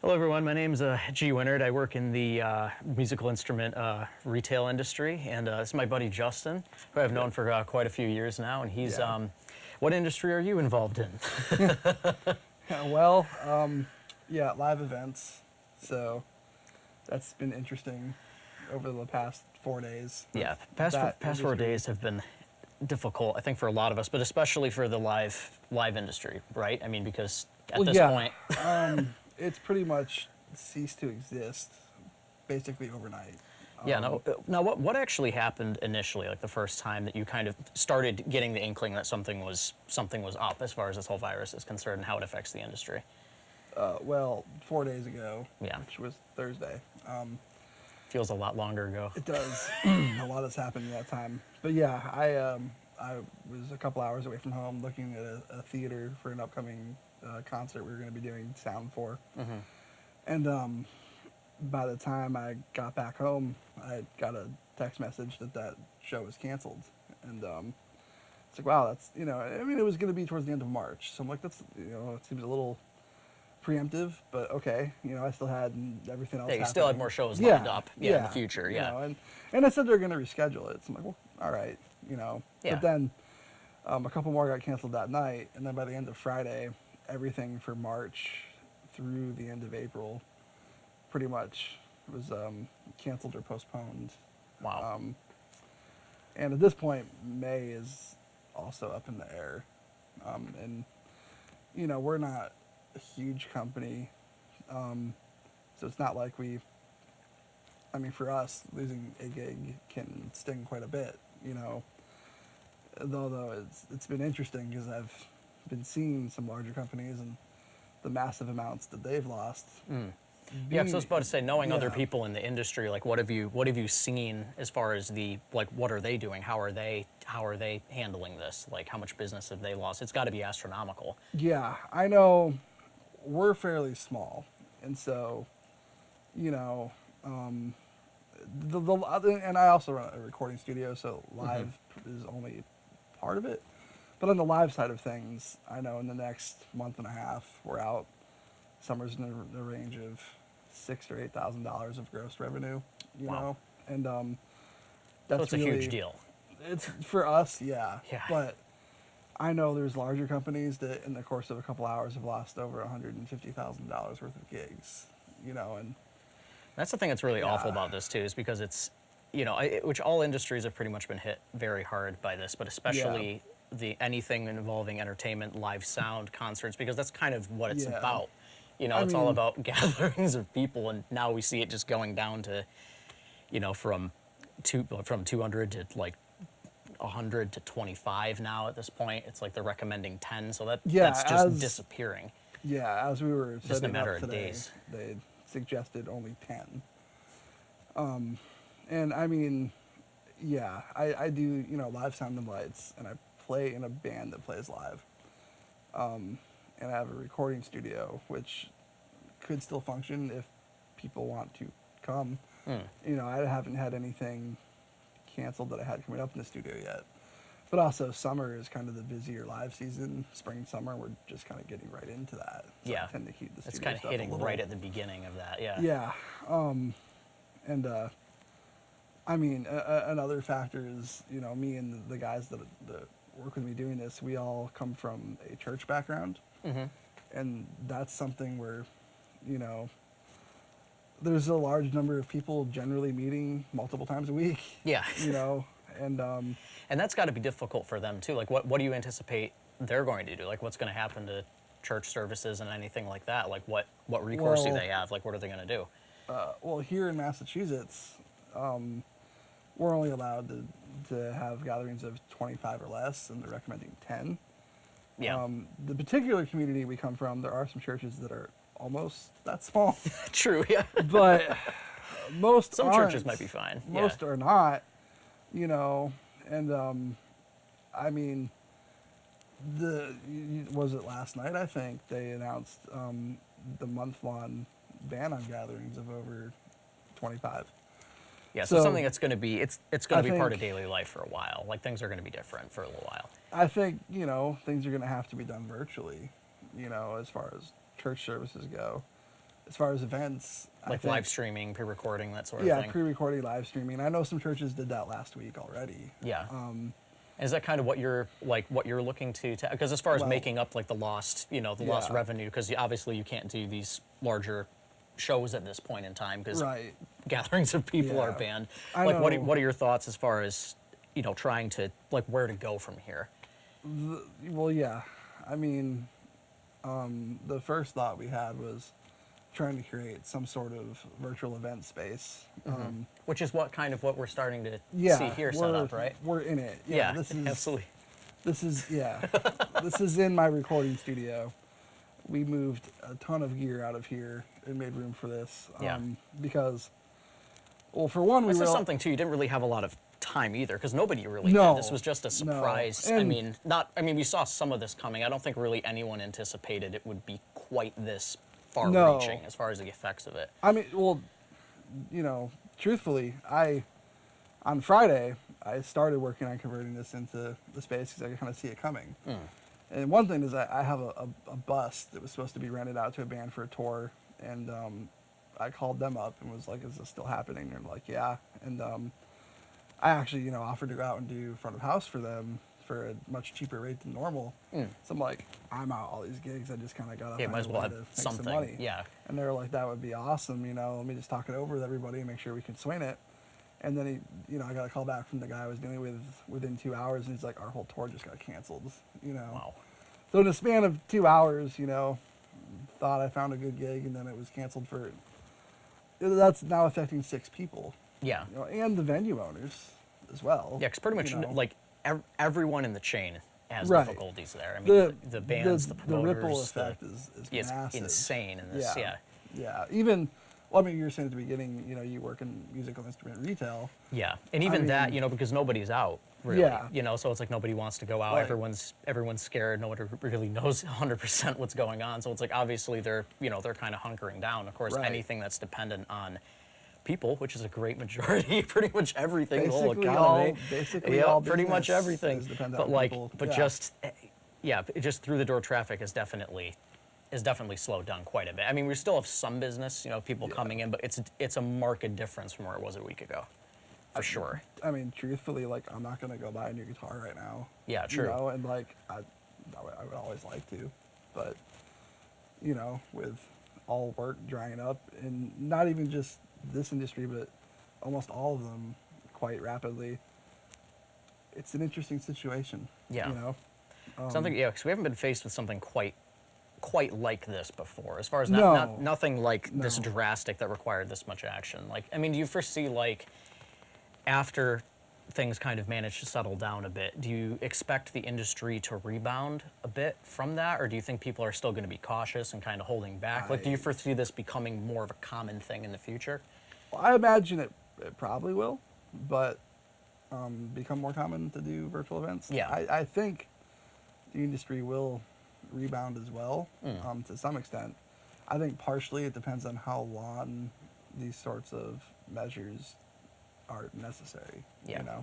Hello, everyone. My name's G. Winard. I work in the musical instrument retail industry, and this is my buddy Justin, who I've known for quite a few years now. And he's, Yeah. what industry are you involved in? Well, yeah, live events. So that's been interesting over the past 4 days. Yeah, past 4 industry. days have been difficult, I think, for a lot of us, but especially for the live industry, right? I mean, because at this point, It's pretty much ceased to exist basically overnight. yeah. Now, what actually happened initially, like the first time that you kind of started getting the inkling that something was up as far as this whole virus is concerned, and how it affects the industry? Well, 4 days ago, Yeah. which was Thursday. Feels a lot longer ago. It does. A lot has happened in that time. But yeah, I was a couple hours away from home looking at a theater for an upcoming concert we were going to be doing sound for. Mm-hmm. And by the time I got back home, I got a text message that show was canceled. And it's like, wow, that's, I mean, it was going to be towards the end of March. So I'm like, that's, it seems a little preemptive, but okay. I still had everything else Yeah, you happening. still had more shows lined up. Yeah, in the future. you Yeah. know, and I said they're going to reschedule it. So I'm like, well, all right, Yeah. But then a couple more got canceled that night, and then by the end of Friday, everything for March through the end of April pretty much was canceled or postponed. Wow. And at this point, May is also up in the air. And, we're not a huge company. So it's not like for us, losing a gig can sting quite a bit, Though it's been interesting because I've been seeing some larger companies and the massive amounts that they've lost. Yeah, because I was about to say, knowing other Yeah. people in the industry, like what have you seen as far as what are they doing? How are they handling this? Like, how much business have they lost? It's got to be astronomical. Yeah, I know we're fairly small, and so, and I also run a recording studio, so live is only part of it. But on the live side of things, I know in the next month and a half, we're out. Summer's in the range of $6,000 or $8,000 of gross revenue, Wow. and So that's it's a really, huge deal. It's for us, yeah. Yeah. But I know there's larger companies that in the course of a couple hours have lost over $150,000 worth of gigs, and That's the thing that's really awful Yeah. about this too, is because it's, which all industries have pretty much been hit very hard by this, but especially anything involving entertainment, live sound, concerts, because that's kind of what it's Yeah. about. I It's all mean- about gatherings of people, and now we see it just going down to, from 200 to like 100 to 25 now at this point. It's like they're recommending 10, so that's just disappearing. Yeah, as we were Just a setting matter up of today, days. they suggested only 10. And I mean, yeah, I do, live sound and lights, and I play in a band that plays live. And I have a recording studio, which could still function if people want to come. I haven't had anything canceled that I had coming up in the studio yet. But also, summer is kind of the busier live season. Spring, summer, we're just kind of getting right into that. So Yeah. I tend to keep the It's studio kind of stuff hitting a little, right at the beginning of that. Yeah. Yeah. And I mean, another factor is, me and the guys that work with me doing this, we all come from a church background. And that's something where, there's a large number of people generally meeting multiple times a week, Yeah. and And that's got to be difficult for them too. Like, what do you anticipate they're going to do? Like, what's going to happen to church services and anything like that? Like, what recourse do Well- they have? Like, what are they going to do? well, here in Massachusetts, we're only allowed to have gatherings of 25 or less, and they're recommending 10. Yeah. The particular community we come from, there are some churches that are almost that small, True. Yeah. but most Some aren't. churches might be fine. Most are not, and I mean, was it last night? I think they announced the month-long ban on gatherings of over 25. Yeah. So So, something that's going to be it's going I to be part of think- daily life for a while. Like, things are going to be different for a little while. I think, things are going to have to be done virtually, as far as church services go. as far as events, I Like think, live streaming, pre-recording, that sort of yeah, thing. pre-recording, live streaming. I know some churches did that last week already. Yeah. Is that kind of what you're looking to? Because as far as Well, making up like the lost, the lost yeah. revenue, because obviously you can't do these larger shows at this point in time because Right. gatherings of people are Yeah. banned. I Like, know. what are your thoughts as far as trying to like where to go from here? Well, yeah. I mean, the first thought we had was trying to create some sort of virtual event space. Which is what we're starting to Yeah, see here set up, right? We're in it. Yeah, this is absolutely. This is yeah. This is in my recording studio. We moved a ton of gear out of here and made room for this. Yeah. Because, well, for one, we This were is something too. You didn't really have a lot of time either, because nobody really No, did. This was just a no. surprise. And- We saw some of this coming. I don't think really anyone anticipated it would be quite this No. far-reaching as far as the effects of it. I mean, well, truthfully, on Friday, I started working on converting this into the space because I could kind of see it coming. And one thing is I have a bus that was supposed to be rented out to a band for a tour, and I called them up and was like, "Is this still happening?" And they're like, "Yeah." And I actually, offered to go out and do front of house for them for a much cheaper rate than normal. So I'm like, I'm out all these gigs. I just kind of got to Yeah, might as well have to make something. some money. Yeah. And they were like, that would be awesome. Let me just talk it over with everybody and make sure we can swing it. And then I got a call back from the guy I was dealing with within 2 hours, and he's like, our whole tour just got canceled. Wow. So in a span of 2 hours, thought I found a good gig, and then it was canceled for. That's now affecting 6 people. Yeah. And the venue owners as well. Yeah, because pretty much like everyone in the chain has Right. difficulties there. I mean, the bands, the the promoters, ripple effect is it's massive. insane in this. Yeah. Yeah. Even, well, I mean, you were saying at the beginning, you work in musical instrument retail. Yeah, and even that, mean- because nobody's out, really. Yeah. So it's like nobody wants to go out. Right. Everyone's scared. Nobody really knows 100% what's going on. So it's like obviously they're kind of hunkering down. Of course, Right. anything that's dependent on people, which is a great majority, pretty much everything, the whole Basically economy. basically all pretty much business everything. is dependent But on like, people. but Yeah. just through the door traffic is definitely slowed down quite a bit. I mean, we still have some business, people Yeah. coming in, but it's a marked difference from where it was a week ago, for sure. I mean, truthfully, like, I'm not going to go buy a new guitar right now. Yeah, true. And like, I would always like to, but, with all work drying up, and not even just this industry, but almost all of them quite rapidly, it's an interesting situation. Yeah. Something, because we haven't been faced with something quite like this before. As far as No. nothing like this No. drastic that required this much action. Like, I mean, do you foresee, like, after things kind of manage to settle down a bit, do you expect the industry to rebound a bit from that, or do you think people are still going to be cautious and kind of holding back? Like, do you foresee this becoming more of a common thing in the future? Well, I imagine it probably will, but become more common to do virtual events. Yeah. I think the industry will rebound as well, to some extent. I think partially it depends on how long these sorts of measures are necessary. Yeah.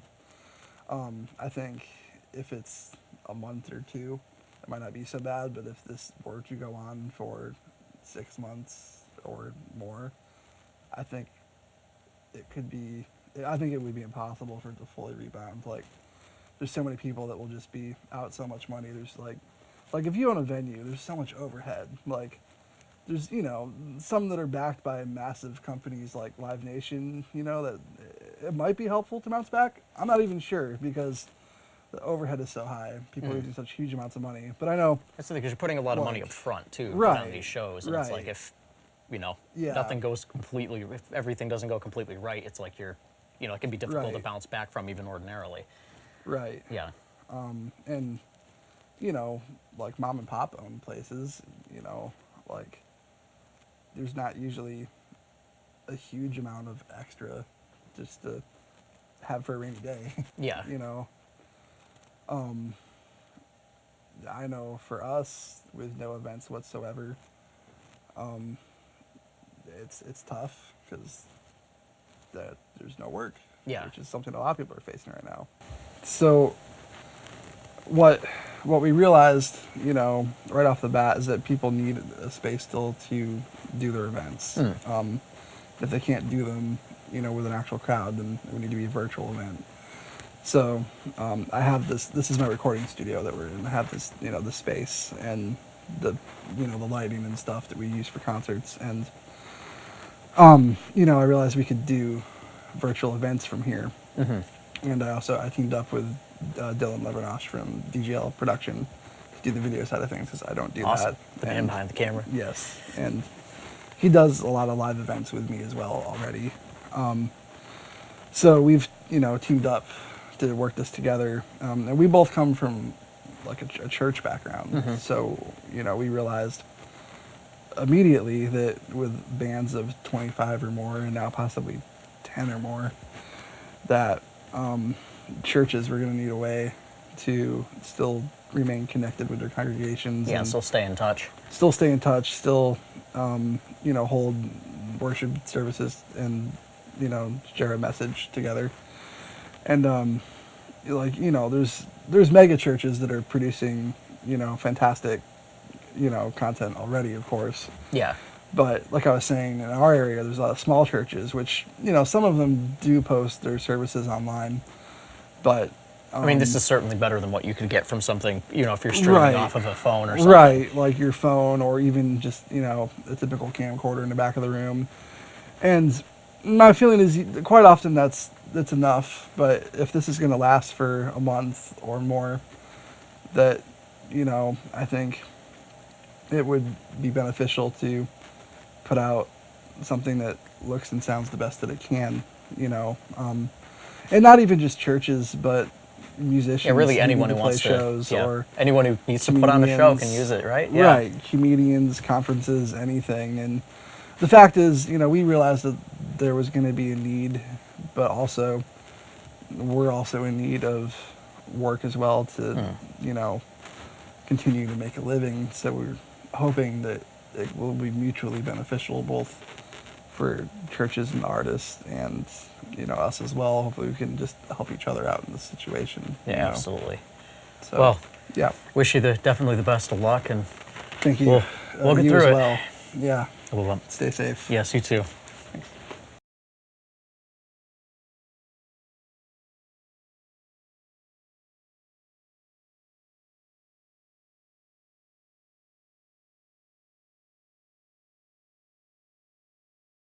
I think if it's a month or two, it might not be so bad, but if this were to go on for 6 months or more, I think it would be impossible for it to fully rebound. Like, there's so many people that will just be out so much money. There's like if you own a venue, there's so much overhead. Like, there's, some that are backed by massive companies like Live Nation, that it might be helpful to bounce back. I'm not even sure because the overhead is so high. People are using such huge amounts of money. But I know. That's the thing, because you're putting a lot of money Like, up front, too, on right, these shows. And it's like, right. if, Yeah. nothing goes completely, if everything doesn't go completely right, it's like it can be difficult to Right. bounce back from even ordinarily. Right. Yeah. And, like mom and pop owned places, like, there's not usually a huge amount of extra just to have for a rainy day. Yeah. I know for us, with no events whatsoever, it's tough because there's no work. Yeah. Which is something a lot of people are facing right now. So what what we realized, you know, right off the bat is that people need a space still to do their events. If they can't do them, you know, with an actual crowd, then it would need to be a virtual event. So I have this. This is my recording studio that we're in. I have this, you know, the space and the, you know, the lighting and stuff that we use for concerts. And you know, I realized we could do virtual events from here. And I teamed up with Dylan Levernosh from DGL Production to do the video side of things because I don't do Awesome. that. The man behind the camera. Yes, and he does a lot of live events with me as well already. So we've, you know, teamed up to work this together, and we both come from like a church background. So, you know, we realized immediately that with bands of 25 or more, and now possibly 10 or more, that churches were going to need a way to still remain connected with their congregations. Yeah, and so stay in touch. Still stay in touch, still, you know, hold worship services and, you know, share a message together. And, like, you know, there's mega churches that are producing, you know, fantastic, you know, content already, of course. Yeah. But like I was saying, in our area, there's a lot of small churches, which, you know, some of them do post their services online. But I mean, this is certainly better than what you could get from something, you know, if you're streaming Right. off of a phone or something. Right, like your phone or even just, you know, a typical camcorder in the back of the room. And my feeling is quite often that's enough. But if this is going to last for a month or more, that, you know, I think it would be beneficial to put out something that looks and sounds the best that it can, you know. And not even just churches, but musicians. Yeah, really who anyone need who play wants shows to, yeah. or Anyone who needs to put on a show can comedians. use it, right? Yeah. Right, comedians, conferences, anything. And the fact is, you know, we realized that there was going to be a need, but also we're also in need of work as well to, you know, continue to make a living. So we're hoping that it will be mutually beneficial both for churches and artists and, you know, us as well. Hopefully we can just help each other out in this situation. Yeah, you know. absolutely. So, Well, yeah. wish you definitely the best of luck, and Thank you. we'll get you through as it. well. Yeah. we'll, Stay safe. yes, you too.